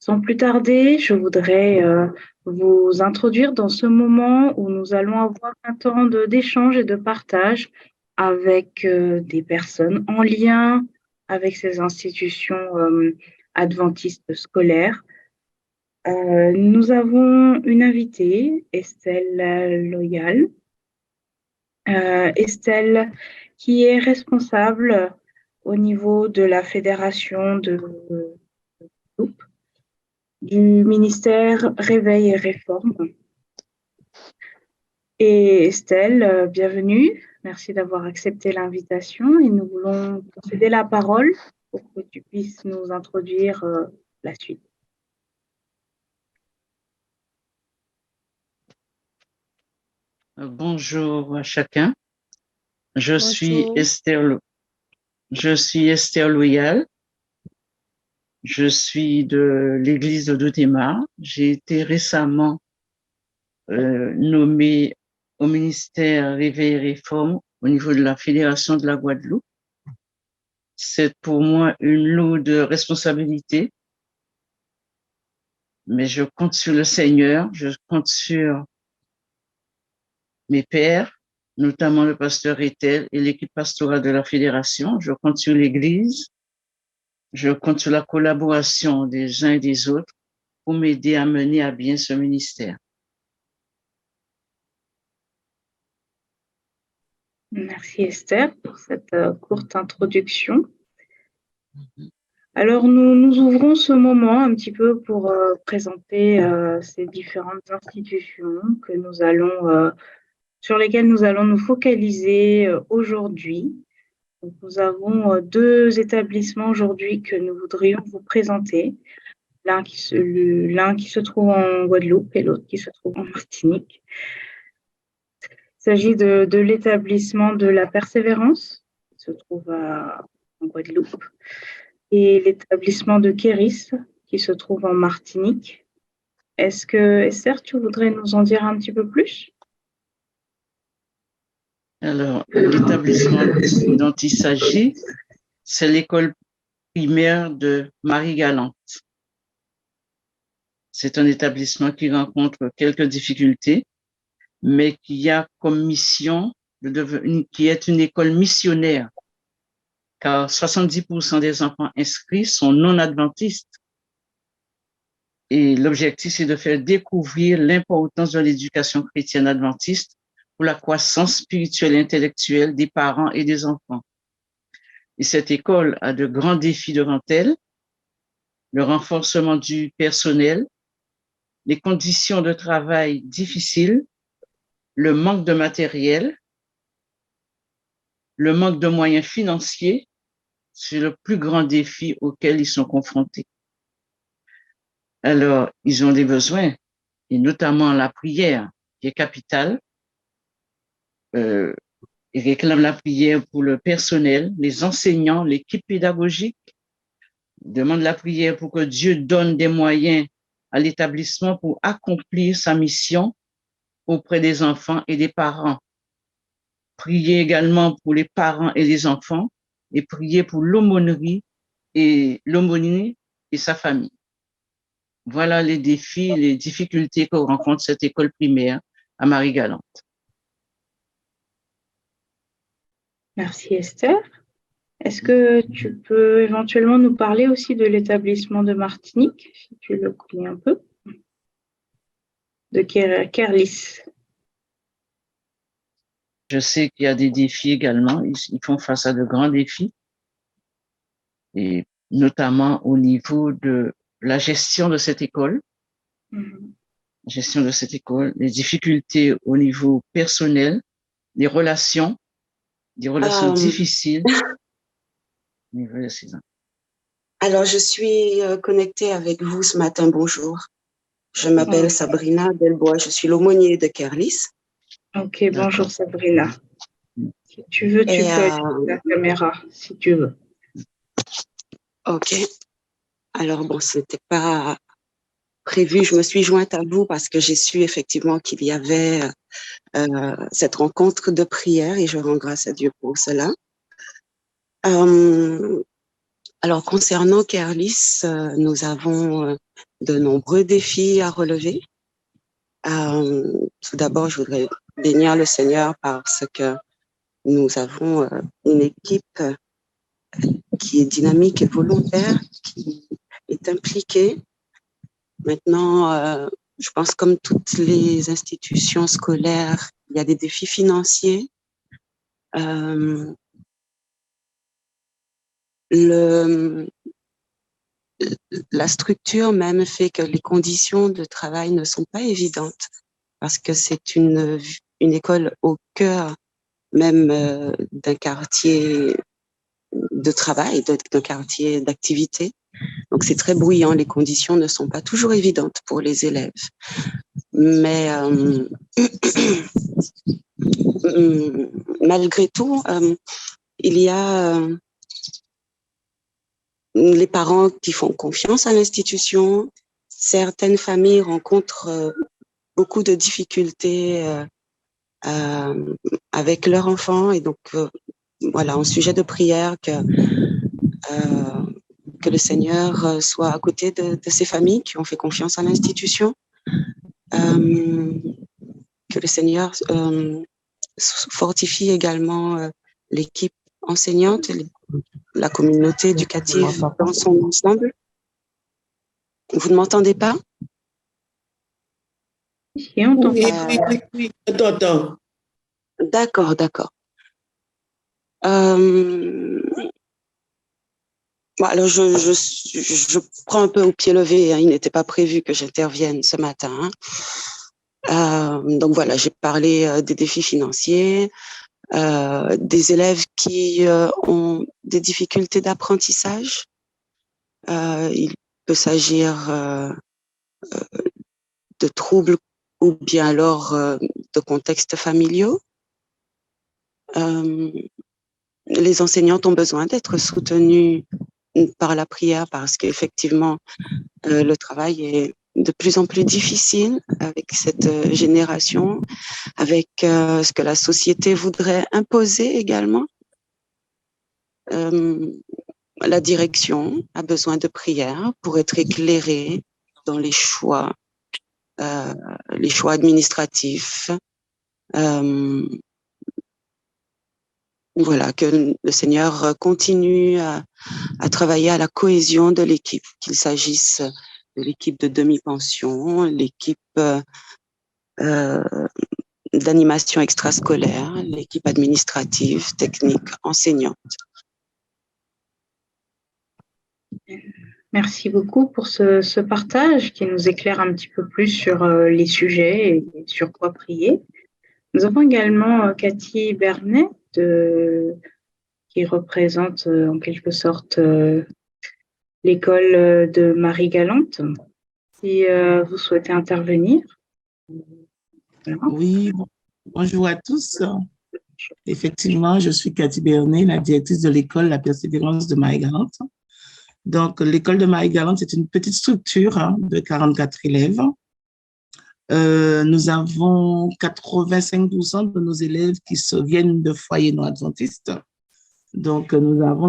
Sans plus tarder, je voudrais vous introduire dans ce moment où nous allons avoir un temps d'échange et de partage avec des personnes en lien avec ces institutions adventistes scolaires. Nous avons une invitée, Estelle Loyal. Estelle, qui est responsable au niveau de la fédération de du ministère Réveil et Réforme. Et Estelle, bienvenue. Merci d'avoir accepté l'invitation et nous voulons te céder la parole pour que tu puisses nous introduire la suite. Bonjour à chacun. Je Bonjour. suis Esther Loyal. Je suis de l'église de Dotéma. J'ai été récemment nommée au ministère Réveil et Réforme au niveau de la Fédération de la Guadeloupe. C'est pour moi une lourde responsabilité, mais je compte sur le Seigneur, je compte sur mes pères, notamment le pasteur Etel et l'équipe pastorale de la Fédération. Je compte sur l'Église. Je compte sur la collaboration des uns et des autres pour m'aider à mener à bien ce ministère. Merci Esther pour cette courte introduction. Alors nous ouvrons ce moment un petit peu pour présenter ces différentes institutions que nous allons sur lesquelles nous allons nous focaliser aujourd'hui. Donc, nous avons deux établissements aujourd'hui que nous voudrions vous présenter. L'un qui se trouve en Guadeloupe et l'autre qui se trouve en Martinique. Il s'agit de l'établissement de la Persévérance, qui se trouve en Guadeloupe, et l'établissement de Kéris, qui se trouve en Martinique. Est-ce que, Esther, tu voudrais nous en dire un petit peu plus? Alors, l'établissement dont il s'agit, c'est l'école primaire de Marie-Galante. C'est un établissement qui rencontre quelques difficultés, mais qui a comme mission qui est une école missionnaire, car 70% des enfants inscrits sont non adventistes. Et l'objectif, c'est de faire découvrir l'importance de l'éducation chrétienne adventiste pour la croissance spirituelle et intellectuelle des parents et des enfants. Et cette école a de grands défis devant elle: le renforcement du personnel, les conditions de travail difficiles, le manque de matériel, le manque de moyens financiers, c'est le plus grand défi auquel ils sont confrontés. Alors, ils ont des besoins, et notamment la prière, qui est capitale. Ils réclament la prière pour le personnel, les enseignants, l'équipe pédagogique. Ils demandent la prière pour que Dieu donne des moyens à l'établissement pour accomplir sa mission auprès des enfants et des parents. Prier également pour les parents et les enfants et prier pour l'aumônerie et sa famille. Voilà les défis, les difficultés que rencontre cette école primaire à Marie-Galante. Merci Esther. Est-ce que tu peux éventuellement nous parler aussi de l'établissement de Martinique, si tu le connais un peu, de Kerlis? Je sais qu'il y a des défis également. Ils font face à de grands défis, et notamment au niveau de la gestion de cette école. Gestion de cette école, les difficultés au niveau personnel, des relations difficiles. Alors, je suis connectée avec vous ce matin. Bonjour. Je m'appelle Sabrina Delbois. Je suis l'aumônier de Kerlis. Ok, bonjour Sabrina. Si tu veux, tu peux allumer la caméra, si tu veux. Ok. Alors, bon, ce n'était pas prévu. Je me suis jointe à vous parce que j'ai su effectivement qu'il y avait cette rencontre de prière et je rends grâce à Dieu pour cela. Alors, concernant Carlis, nous avons de nombreux défis à relever. Tout d'abord, je voudrais bénir le Seigneur parce que nous avons une équipe qui est dynamique et volontaire, qui est impliquée. Maintenant, je pense comme toutes les institutions scolaires, il y a des défis financiers. La structure même fait que les conditions de travail ne sont pas évidentes parce que c'est une école au cœur même d'un quartier de travail, d'un quartier d'activité. Donc c'est très bruyant, les conditions ne sont pas toujours évidentes pour les élèves. Mais malgré tout, il y a les parents qui font confiance à l'institution. Certaines familles rencontrent beaucoup de difficultés avec leurs enfants et donc voilà, en sujet de prière que le Seigneur soit à côté de ces familles qui ont fait confiance à l'institution, que le Seigneur fortifie également l'équipe enseignante, la communauté éducative dans son ensemble. Vous ne m'entendez pas? Oui, on t'entend. Oui, je t'entends. D'accord. Bon, alors je prends un peu au pied levé, hein, il n'était pas prévu que j'intervienne ce matin. Donc voilà, j'ai parlé des défis financiers, des élèves qui ont des difficultés d'apprentissage. Il peut s'agir de troubles ou bien alors de contextes familiaux. Les enseignantes ont besoin d'être soutenues par la prière parce qu'effectivement, le travail est de plus en plus difficile avec cette génération, avec ce que la société voudrait imposer également. La direction a besoin de prière pour être éclairée dans les choix administratifs. Voilà, que le Seigneur continue à travailler à la cohésion de l'équipe, qu'il s'agisse de l'équipe de demi-pension, l'équipe d'animation extrascolaire, l'équipe administrative, technique, enseignante. Merci beaucoup pour ce partage qui nous éclaire un petit peu plus sur les sujets et sur quoi prier. Nous avons également Cathy Bernet qui représente en quelque sorte l'école de Marie-Galante. Si vous souhaitez intervenir. Voilà. Oui, bonjour à tous. Effectivement, je suis Cathy Bernet, la directrice de l'école La Persévérance de Marie-Galante. Donc, l'école de Marie-Galante, c'est une petite structure de 44 élèves. Nous avons 85% de nos élèves qui viennent de foyers non adventistes. Donc,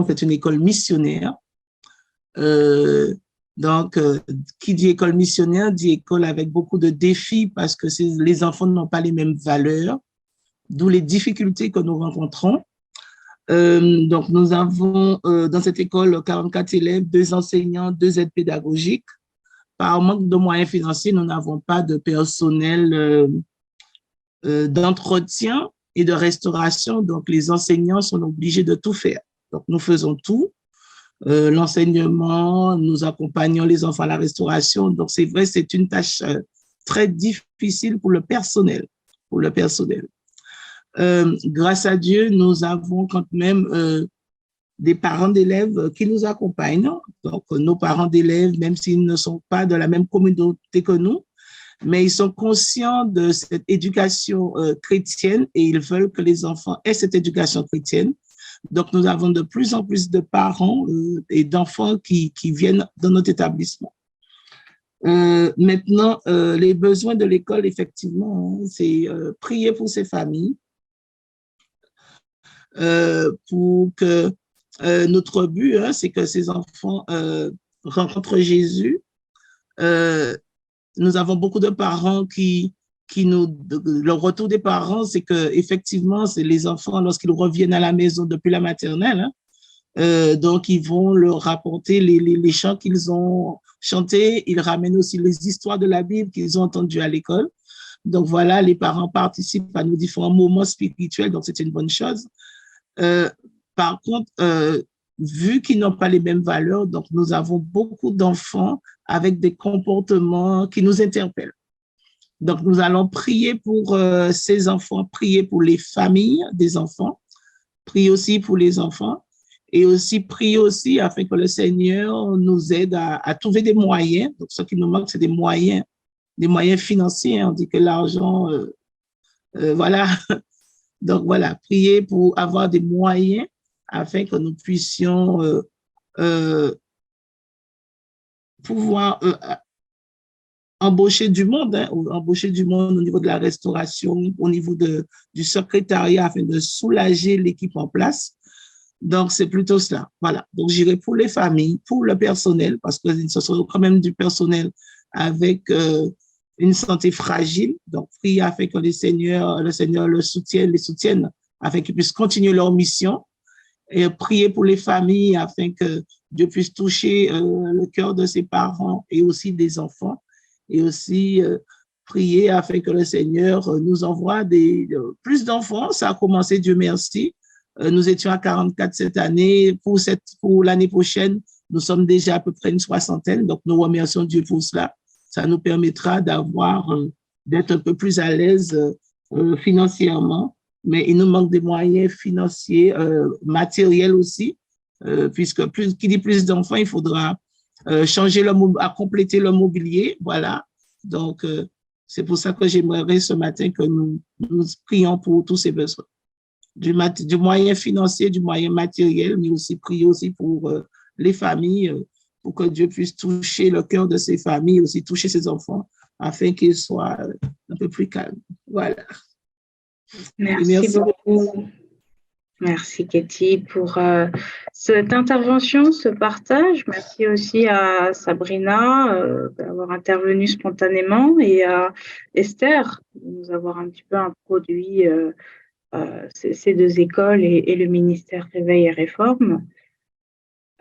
c'est une école missionnaire. Qui dit école missionnaire dit école avec beaucoup de défis parce que les enfants n'ont pas les mêmes valeurs, d'où les difficultés que nous rencontrons. Donc, nous avons dans cette école 44 élèves, 2 enseignants, 2 aides pédagogiques. Par manque de moyens financiers, nous n'avons pas de personnel d'entretien et de restauration. Donc, les enseignants sont obligés de tout faire. Donc, nous faisons tout. L'enseignement, nous accompagnons les enfants à la restauration. Donc, c'est vrai, c'est une tâche très difficile pour le personnel. Grâce à Dieu, nous avons quand même des parents d'élèves qui nous accompagnent. Donc, nos parents d'élèves, même s'ils ne sont pas de la même communauté que nous, mais ils sont conscients de cette éducation chrétienne et ils veulent que les enfants aient cette éducation chrétienne. Donc, nous avons de plus en plus de parents et d'enfants qui viennent dans notre établissement. Maintenant, les besoins de l'école, effectivement, c'est prier pour ces familles, pour que notre but, hein, c'est que ces enfants rencontrent Jésus. Nous avons beaucoup de parents le retour des parents, c'est que effectivement, c'est les enfants, lorsqu'ils reviennent à la maison depuis la maternelle, hein, donc ils vont leur rapporter les chants qu'ils ont chantés. Ils ramènent aussi les histoires de la Bible qu'ils ont entendues à l'école. Donc voilà, les parents participent à nos différents moments spirituels, donc c'est une bonne chose. Par contre, vu qu'ils n'ont pas les mêmes valeurs, donc nous avons beaucoup d'enfants avec des comportements qui nous interpellent. Donc, nous allons prier pour ces enfants, prier pour les familles des enfants, prier aussi pour les enfants et aussi prier aussi afin que le Seigneur nous aide à trouver des moyens. Donc, ce qui nous manque, c'est des moyens financiers. On dit que l'argent, voilà. Donc, voilà, prier pour avoir des moyens afin que nous puissions pouvoir embaucher du monde, hein, embaucher du monde au niveau de la restauration, au niveau du secrétariat afin de soulager l'équipe en place. Donc, c'est plutôt cela. Voilà. Donc, j'irai pour les familles, pour le personnel, parce que ce sera quand même du personnel avec une santé fragile. Donc, prier afin que le Seigneur les soutienne afin qu'ils puissent continuer leur mission. Et prier pour les familles afin que Dieu puisse toucher le cœur de ses parents et aussi des enfants. Et aussi prier afin que le Seigneur nous envoie plus d'enfants. Ça a commencé, Dieu merci. Nous étions à 44 cette année. Pour l'année prochaine, nous sommes déjà à peu près une 60aine. Donc, nous remercions Dieu pour cela. Ça nous permettra d'être un peu plus à l'aise financièrement. Mais il nous manque des moyens financiers, matériels aussi, puisque qui dit plus d'enfants, il faudra à compléter le mobilier, voilà. Donc, c'est pour ça que j'aimerais ce matin que nous prions pour tous ces besoins. Du moyen financier, du moyen matériel, mais aussi prier aussi pour les familles, pour que Dieu puisse toucher le cœur de ces familles, aussi toucher ces enfants, afin qu'ils soient un peu plus calmes. Voilà. Merci beaucoup. Merci Katie pour cette intervention, ce partage. Merci aussi à Sabrina d'avoir intervenu spontanément et à Esther de nous avoir un petit peu introduit ces deux écoles et le ministère Réveil et Réforme.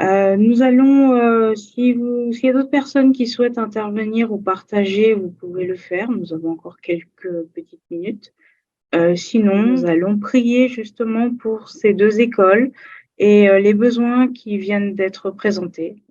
Nous allons, s'il y a d'autres personnes qui souhaitent intervenir ou partager, vous pouvez le faire. Nous avons encore quelques petites minutes. Sinon, nous allons prier justement pour ces deux écoles et les besoins qui viennent d'être présentés.